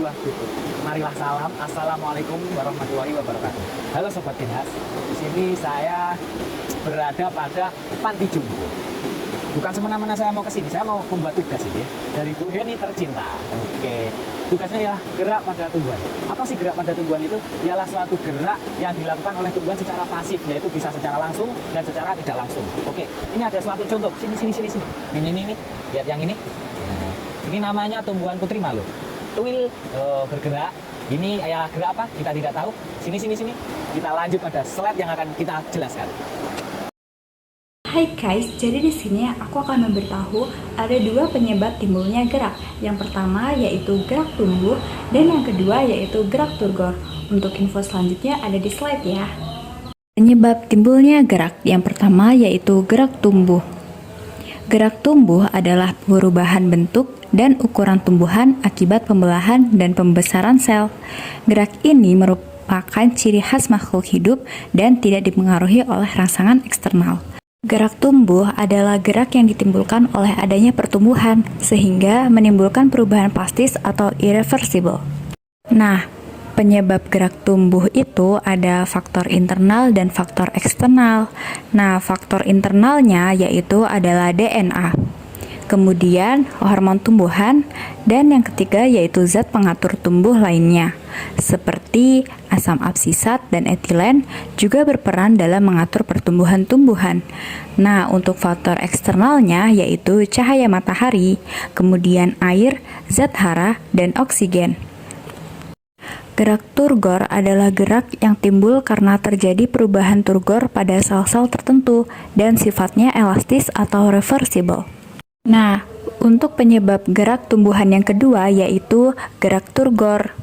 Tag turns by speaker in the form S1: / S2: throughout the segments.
S1: Wah, gitu. Marilah salam. Assalamualaikum warahmatullahi wabarakatuh. Halo Sobat Dinas. Di sini saya berada pada Panti Jompo. Bukan semena-mena saya mau ke sini, saya mau membuat tugas ini dari Bu Heni tercinta. Oke. Tugasnya ya gerak pada tumbuhan. Apa sih gerak pada tumbuhan itu? Ialah suatu gerak yang dilakukan oleh tumbuhan secara pasif, yaitu bisa secara langsung dan secara tidak langsung. Oke, ini ada suatu contoh. Sini. Ini. Lihat yang ini. Nah, ini namanya tumbuhan putri malu. Tuil bergerak. Ini ya gerak apa? Kita tidak tahu. Sini. Kita lanjut pada slide yang akan kita jelaskan.
S2: Hai guys, jadi di sini aku akan memberitahu ada dua penyebab timbulnya gerak. Yang pertama yaitu gerak tumbuh dan yang kedua yaitu gerak turgor. Untuk info selanjutnya ada di slide ya. Penyebab timbulnya gerak yang pertama yaitu gerak tumbuh. Gerak tumbuh adalah perubahan bentuk dan ukuran tumbuhan akibat pembelahan dan pembesaran sel. Gerak ini merupakan ciri khas makhluk hidup dan tidak dipengaruhi oleh rangsangan eksternal. Gerak tumbuh adalah gerak yang ditimbulkan oleh adanya pertumbuhan, sehingga menimbulkan perubahan plastis atau irreversible. Nah, penyebab gerak tumbuh itu ada faktor internal dan faktor eksternal. Nah, faktor internalnya yaitu adalah DNA. Kemudian hormon tumbuhan, dan yang ketiga yaitu zat pengatur tumbuh lainnya, seperti asam absisat dan etilen juga berperan dalam mengatur pertumbuhan tumbuhan. Nah, untuk faktor eksternalnya yaitu cahaya matahari, kemudian air, zat hara, dan oksigen. Gerak turgor adalah gerak yang timbul karena terjadi perubahan turgor pada sel-sel tertentu dan sifatnya elastis atau reversible. Nah, untuk penyebab gerak tumbuhan yang kedua yaitu gerak turgor.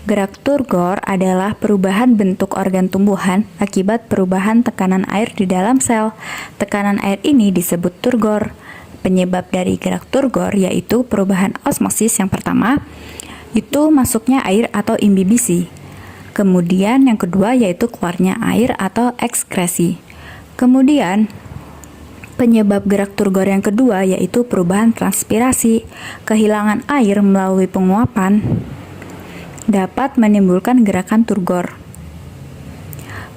S2: Gerak turgor adalah perubahan bentuk organ tumbuhan akibat perubahan tekanan air di dalam sel. Tekanan air ini disebut turgor. Penyebab dari gerak turgor yaitu perubahan osmosis yang pertama, itu masuknya air atau imbibisi. Kemudian yang kedua yaitu keluarnya air atau ekskresi. Kemudian penyebab gerak turgor yang kedua yaitu perubahan transpirasi. Kehilangan air melalui penguapan dapat menimbulkan gerakan turgor.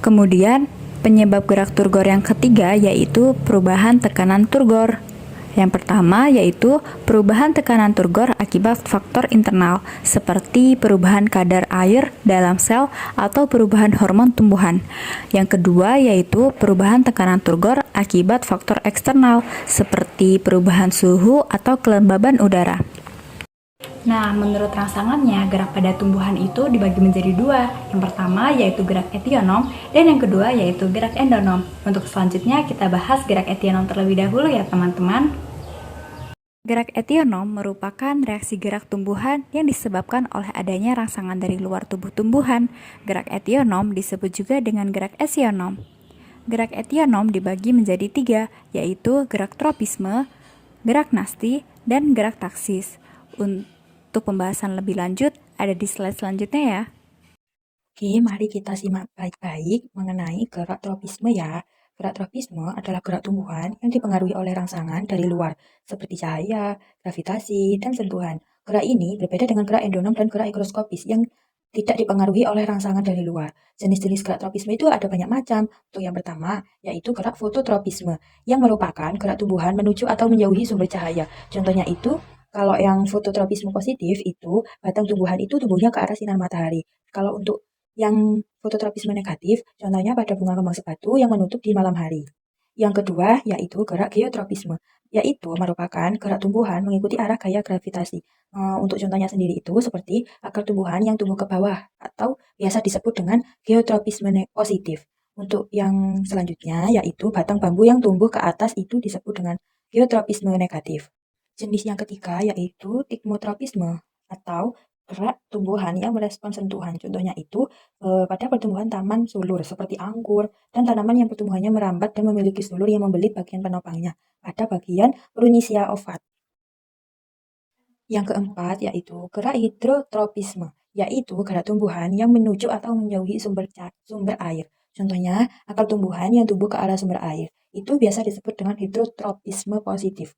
S2: Kemudian penyebab gerak turgor yang ketiga yaitu perubahan tekanan turgor. Yang pertama yaitu perubahan tekanan turgor akibat faktor internal seperti perubahan kadar air dalam sel atau perubahan hormon tumbuhan. Yang kedua yaitu perubahan tekanan turgor akibat faktor eksternal seperti perubahan suhu atau kelembaban udara. Nah, menurut rangsangannya, gerak pada tumbuhan itu dibagi menjadi dua. Yang pertama yaitu gerak etionom dan yang kedua yaitu gerak endonom. Untuk selanjutnya kita bahas gerak etionom terlebih dahulu ya teman-teman. Gerak etionom merupakan reaksi gerak tumbuhan yang disebabkan oleh adanya rangsangan dari luar tubuh tumbuhan. Gerak etionom disebut juga dengan gerak esionom. Gerak etionom dibagi menjadi tiga, yaitu gerak tropisme, gerak nasti, dan gerak taksis. Untuk pembahasan lebih lanjut, ada di slide selanjutnya ya.
S3: Oke, mari kita simak baik-baik mengenai gerak tropisme ya. Gerak tropisme adalah gerak tumbuhan yang dipengaruhi oleh rangsangan dari luar, seperti cahaya, gravitasi, dan sentuhan. Gerak ini berbeda dengan gerak endonom dan gerak higroskopis yang tidak dipengaruhi oleh rangsangan dari luar. Jenis-jenis gerak tropisme itu ada banyak macam. Untuk yang pertama, yaitu gerak fototropisme, yang merupakan gerak tumbuhan menuju atau menjauhi sumber cahaya. Contohnya itu, kalau yang fototropisme positif itu, batang tumbuhan itu tumbuhnya ke arah sinar matahari. Kalau untuk yang fototropisme negatif, contohnya pada bunga kembang sepatu yang menutup di malam hari. Yang kedua, yaitu gerak geotropisme, yaitu merupakan gerak tumbuhan mengikuti arah gaya gravitasi. Untuk contohnya sendiri itu seperti akar tumbuhan yang tumbuh ke bawah atau biasa disebut dengan geotropisme positif. Untuk yang selanjutnya, yaitu batang bambu yang tumbuh ke atas itu disebut dengan geotropisme negatif. Jenis yang ketiga yaitu tigmotropisme atau gerak tumbuhan yang merespon sentuhan. Contohnya itu pada pertumbuhan taman sulur seperti anggur dan tanaman yang pertumbuhannya merambat dan memiliki sulur yang membelit bagian penopangnya pada bagian Prunisia ovat. Yang keempat yaitu gerak hidrotropisme, yaitu gerak tumbuhan yang menuju atau menjauhi sumber air. Contohnya, akar tumbuhan yang tumbuh ke arah sumber air. Itu biasa disebut dengan hidrotropisme positif.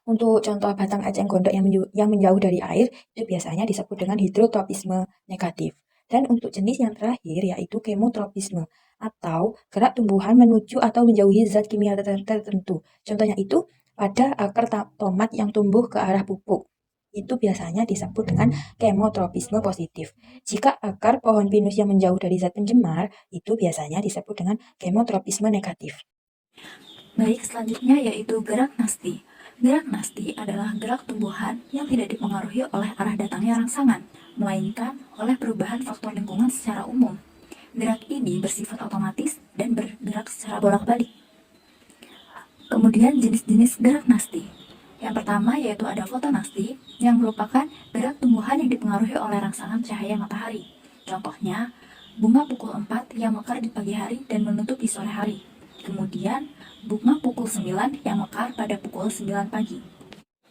S3: Untuk contoh batang eceng gondok yang menjauh dari air itu biasanya disebut dengan hidrotropisme negatif. Dan untuk jenis yang terakhir yaitu kemotropisme atau gerak tumbuhan menuju atau menjauhi zat kimia tertentu. Contohnya itu pada akar tomat yang tumbuh ke arah pupuk. Itu biasanya disebut dengan kemotropisme positif. Jika akar pohon pinus yang menjauh dari zat pencemar, itu biasanya disebut dengan kemotropisme negatif.
S2: Baik, selanjutnya yaitu gerak nasti. Gerak nasti adalah gerak tumbuhan yang tidak dipengaruhi oleh arah datangnya rangsangan, melainkan oleh perubahan faktor lingkungan secara umum. Gerak ini bersifat otomatis dan bergerak secara bolak-balik. Kemudian jenis-jenis gerak nasti. Yang pertama yaitu ada fotonasti, yang merupakan gerak tumbuhan yang dipengaruhi oleh rangsangan cahaya matahari. Contohnya, bunga pukul 4 yang mekar di pagi hari dan menutup di sore hari. Kemudian, bunga pukul 9 yang mekar pada pukul 9 pagi.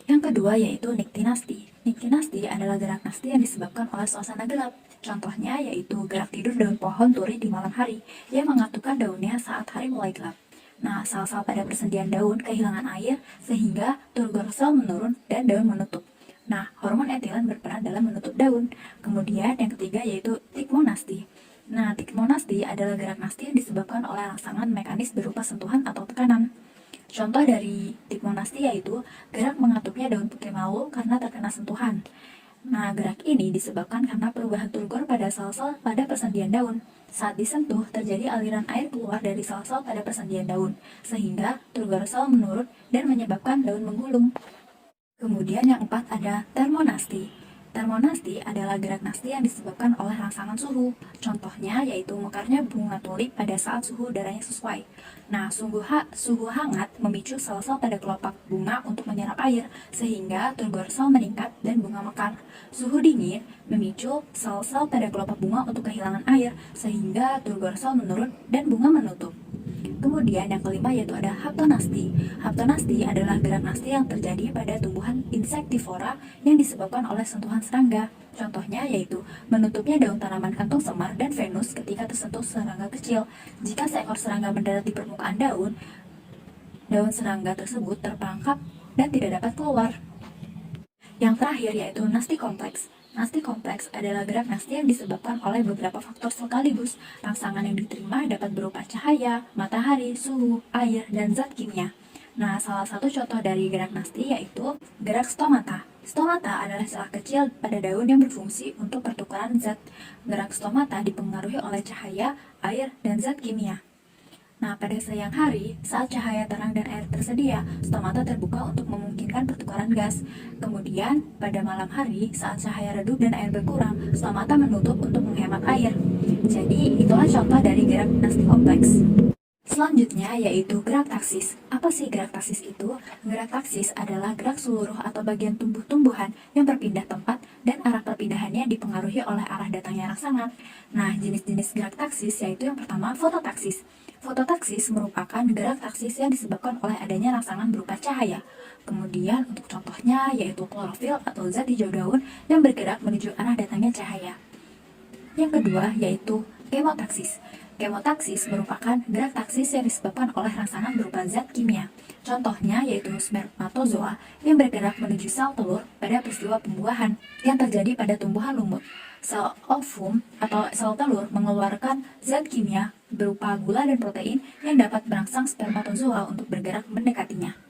S2: Yang kedua yaitu niktinasti. Niktinasti adalah gerak nasti yang disebabkan oleh suasana gelap. Contohnya yaitu gerak tidur daun pohon turi di malam hari yang mengatupkan daunnya saat hari mulai gelap. Nah, sel-sel pada persendian daun kehilangan air sehingga turgor sel menurun dan daun menutup. Nah, hormon etilen berperan dalam menutup daun. Kemudian yang ketiga yaitu tikmonasti. Nah, tikmonasti adalah gerak nasti yang disebabkan oleh rangsangan mekanis berupa sentuhan atau tekanan. Contoh dari tikmonasti yaitu gerak mengatupnya daun putih malu karena terkena sentuhan. Nah, gerak ini disebabkan karena perubahan turgor pada sel-sel pada persendian daun. Saat disentuh, terjadi aliran air keluar dari sel-sel pada persendian daun, sehingga turgor sel menurun dan menyebabkan daun menggulung. Kemudian yang keempat ada termonasti. Termonasti adalah gerak nasti yang disebabkan oleh rangsangan suhu. Contohnya yaitu mekarnya bunga tulip pada saat suhu udaranya sesuai. Nah, suhu hangat memicu sel-sel pada kelopak bunga untuk menyerap air, sehingga turgor sel meningkat dan bunga mekar. Suhu dingin memicu sel-sel pada kelopak bunga untuk kehilangan air, sehingga turgor sel menurun dan bunga menutup. Kemudian yang kelima yaitu ada haptonasti. Haptonasti adalah gerak nasti yang terjadi pada tumbuhan insektivora yang disebabkan oleh sentuhan serangga. Contohnya yaitu menutupnya daun tanaman kantong semar dan venus ketika tersentuh serangga kecil. Jika seekor serangga mendarat di permukaan daun serangga tersebut terperangkap dan tidak dapat keluar. Yang terakhir yaitu nasti kompleks. Nasti kompleks adalah gerak nasti yang disebabkan oleh beberapa faktor sekaligus. Rangsangan yang diterima dapat berupa cahaya, matahari, suhu, air, dan zat kimia. Nah, salah satu contoh dari gerak nasti yaitu gerak stomata. Stomata adalah celah kecil pada daun yang berfungsi untuk pertukaran zat. Gerak stomata dipengaruhi oleh cahaya, air, dan zat kimia. Nah, pada siang hari, saat cahaya terang dan air tersedia, stomata terbuka untuk memungkinkan pertukaran gas. Kemudian, pada malam hari, saat cahaya redup dan air berkurang, stomata menutup untuk menghemat air. Jadi, itulah contoh dari gerak nasti kompleks. Selanjutnya yaitu gerak taksis. Apa sih gerak taksis itu? Gerak taksis adalah gerak seluruh atau bagian tumbuh-tumbuhan yang berpindah tempat dan arah perpindahannya dipengaruhi oleh arah datangnya rangsangan. Nah, jenis-jenis gerak taksis yaitu yang pertama fototaksis. Fototaksis merupakan gerak taksis yang disebabkan oleh adanya rangsangan berupa cahaya. Kemudian untuk contohnya yaitu klorofil atau zat hijau daun yang bergerak menuju arah datangnya cahaya. Yang kedua yaitu kemotaksis. Kemotaksis merupakan gerak taksis yang disebabkan oleh rangsangan berupa zat kimia. Contohnya yaitu spermatozoa yang bergerak menuju sel telur pada peristiwa pembuahan yang terjadi pada tumbuhan lumut. Sel ovum atau sel telur mengeluarkan zat kimia berupa gula dan protein yang dapat merangsang spermatozoa untuk bergerak mendekatinya.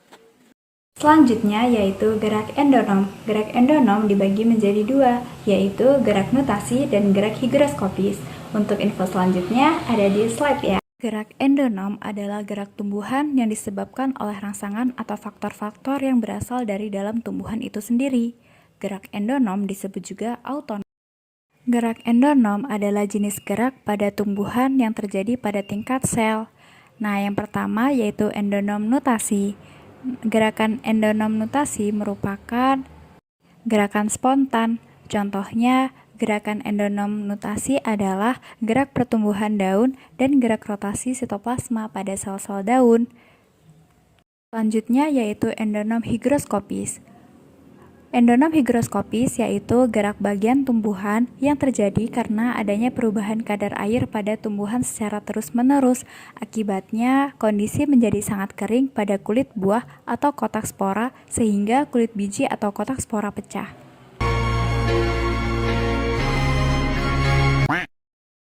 S4: Selanjutnya yaitu gerak endonom. Gerak endonom dibagi menjadi dua, yaitu gerak nutasi dan gerak higroskopis. Untuk info selanjutnya ada di slide ya. Gerak endonom adalah gerak tumbuhan yang disebabkan oleh rangsangan atau faktor-faktor yang berasal dari dalam tumbuhan itu sendiri. Gerak endonom disebut juga autonom. Gerak endonom adalah jenis gerak pada tumbuhan yang terjadi pada tingkat sel. Nah, yang pertama yaitu endonom nutasi. Gerakan endonom nutasi merupakan gerakan spontan. Contohnya, gerakan endonom nutasi adalah gerak pertumbuhan daun dan gerak rotasi sitoplasma pada sel-sel daun. Selanjutnya yaitu endonom higroskopis. Endonom hygroskopis yaitu gerak bagian tumbuhan yang terjadi karena adanya perubahan kadar air pada tumbuhan secara terus-menerus. Akibatnya, kondisi menjadi sangat kering pada kulit buah atau kotak spora sehingga kulit biji atau kotak spora pecah.